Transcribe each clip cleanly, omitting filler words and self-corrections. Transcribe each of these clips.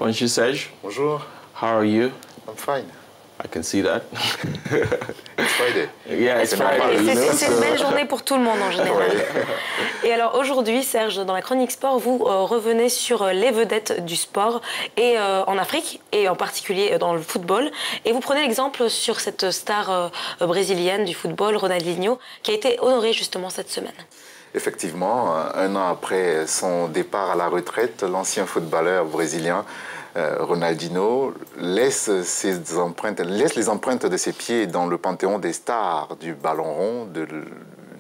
Bonjour Serge. Bonjour. How are you? I'm fine. I can see that. It's Friday. Yeah, it's Friday. C'est une belle journée pour tout le monde en général. Et alors aujourd'hui, Serge, dans la chronique sport, vous revenez sur les vedettes du sport et en Afrique et en particulier dans le football. Et vous prenez l'exemple sur cette star brésilienne du football, Ronaldinho, qui a été honorée justement cette semaine. Effectivement, un an après son départ à la retraite, l'ancien footballeur brésilien Ronaldinho laisse les empreintes de ses pieds dans le panthéon des stars du ballon rond,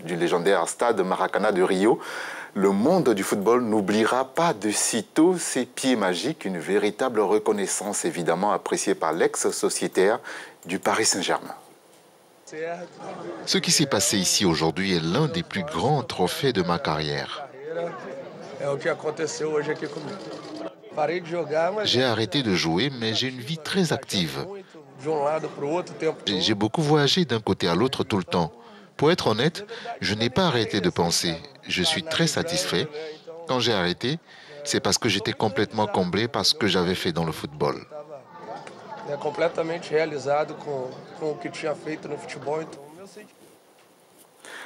du légendaire stade Maracanã de Rio. Le monde du football n'oubliera pas de sitôt ses pieds magiques, une véritable reconnaissance évidemment appréciée par l'ex-sociétaire du Paris Saint-Germain. Ce qui s'est passé ici aujourd'hui est l'un des plus grands trophées de ma carrière. J'ai arrêté de jouer, mais j'ai une vie très active. J'ai beaucoup voyagé d'un côté à l'autre tout le temps. Pour être honnête, je n'ai pas arrêté de penser. Je suis très satisfait. Quand j'ai arrêté, c'est parce que j'étais complètement comblé par ce que j'avais fait dans le football.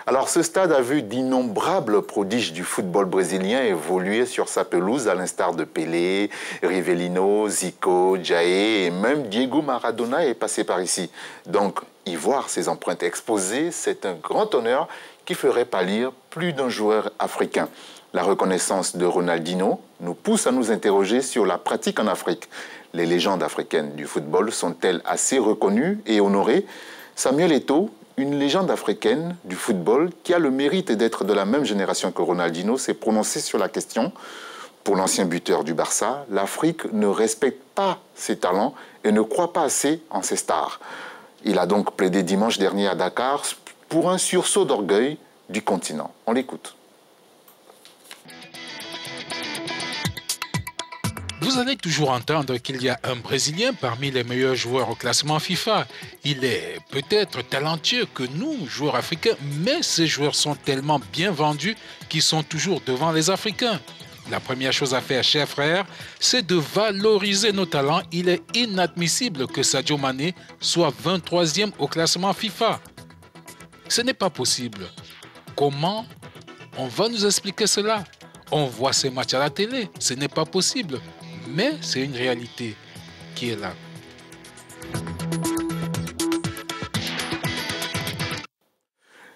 Alors ce stade a vu d'innombrables prodiges du football brésilien évoluer sur sa pelouse, à l'instar de Pelé, Rivelino, Zico, Jair et même Diego Maradona est passé par ici. Donc y voir ces empreintes exposées, c'est un grand honneur qui ferait pâlir plus d'un joueur africain. La reconnaissance de Ronaldinho nous pousse à nous interroger sur la pratique en Afrique. Les légendes africaines du football sont-elles assez reconnues et honorées? Samuel Eto'o, une légende africaine du football qui a le mérite d'être de la même génération que Ronaldinho, s'est prononcé sur la question. Pour l'ancien buteur du Barça, l'Afrique ne respecte pas ses talents et ne croit pas assez en ses stars. Il a donc plaidé dimanche dernier à Dakar pour un sursaut d'orgueil du continent. On l'écoute. Vous allez toujours entendre qu'il y a un Brésilien parmi les meilleurs joueurs au classement FIFA. Il est peut-être talentueux que nous, joueurs africains, mais ces joueurs sont tellement bien vendus qu'ils sont toujours devant les Africains. La première chose à faire, chers frères, c'est de valoriser nos talents. Il est inadmissible que Sadio Mané soit 23e au classement FIFA. Ce n'est pas possible. Comment on va nous expliquer cela? On voit ces matchs à la télé, ce n'est pas possible. Mais c'est une réalité qui est là.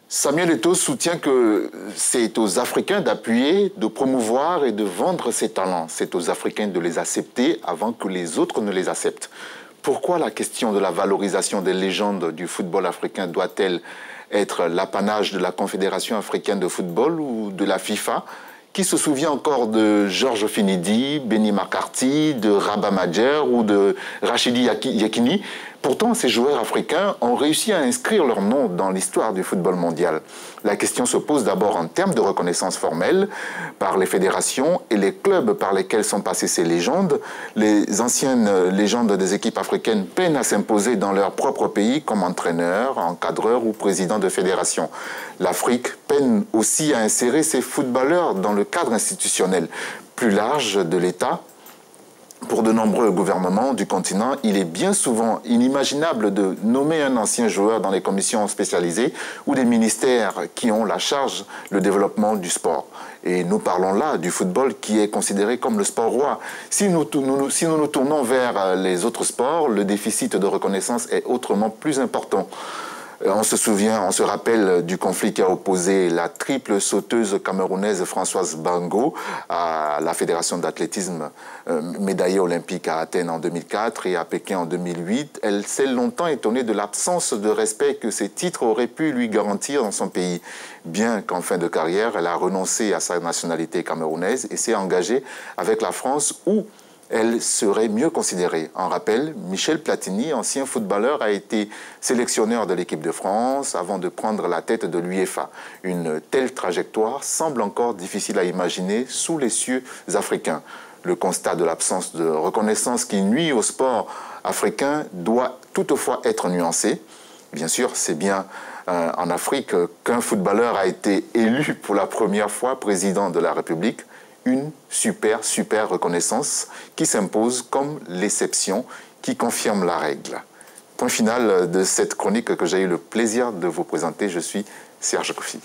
Samuel Eto'o soutient que c'est aux Africains d'appuyer, de promouvoir et de vendre ces talents. C'est aux Africains de les accepter avant que les autres ne les acceptent. Pourquoi la question de la valorisation des légendes du football africain doit-elle être l'apanage de la Confédération africaine de football ou de la FIFA ? Qui se souvient encore de Georges Finidi, Benny McCarthy, de Rabah Madjer ou de Rachidi Yekini? Pourtant, ces joueurs africains ont réussi à inscrire leur nom dans l'histoire du football mondial. La question se pose d'abord en termes de reconnaissance formelle par les fédérations et les clubs par lesquels sont passées ces légendes. Les anciennes légendes des équipes africaines peinent à s'imposer dans leur propre pays comme entraîneurs, encadreurs ou présidents de fédérations. L'Afrique peine aussi à insérer ses footballeurs dans le cadre institutionnel plus large de l'État. Pour de nombreux gouvernements du continent, il est bien souvent inimaginable de nommer un ancien joueur dans les commissions spécialisées ou des ministères qui ont la charge du développement du sport. Et nous parlons là du football qui est considéré comme le sport roi. Si nous nous tournons vers les autres sports, le déficit de reconnaissance est autrement plus important. On se rappelle du conflit qui a opposé la triple sauteuse camerounaise Françoise Bango à la Fédération d'athlétisme médaillée olympique à Athènes en 2004 et à Pékin en 2008. Elle s'est longtemps étonnée de l'absence de respect que ces titres auraient pu lui garantir dans son pays. Bien qu'en fin de carrière, elle a renoncé à sa nationalité camerounaise et s'est engagée avec la France où elle serait mieux considérée. En rappel, Michel Platini, ancien footballeur, a été sélectionneur de l'équipe de France avant de prendre la tête de l'UEFA. Une telle trajectoire semble encore difficile à imaginer sous les cieux africains. Le constat de l'absence de reconnaissance qui nuit au sport africain doit toutefois être nuancé. Bien sûr, c'est bien en Afrique qu'un footballeur a été élu pour la première fois président de la République. une super reconnaissance qui s'impose comme l'exception qui confirme la règle. Point final de cette chronique que j'ai eu le plaisir de vous présenter. Je suis Serge Kofi.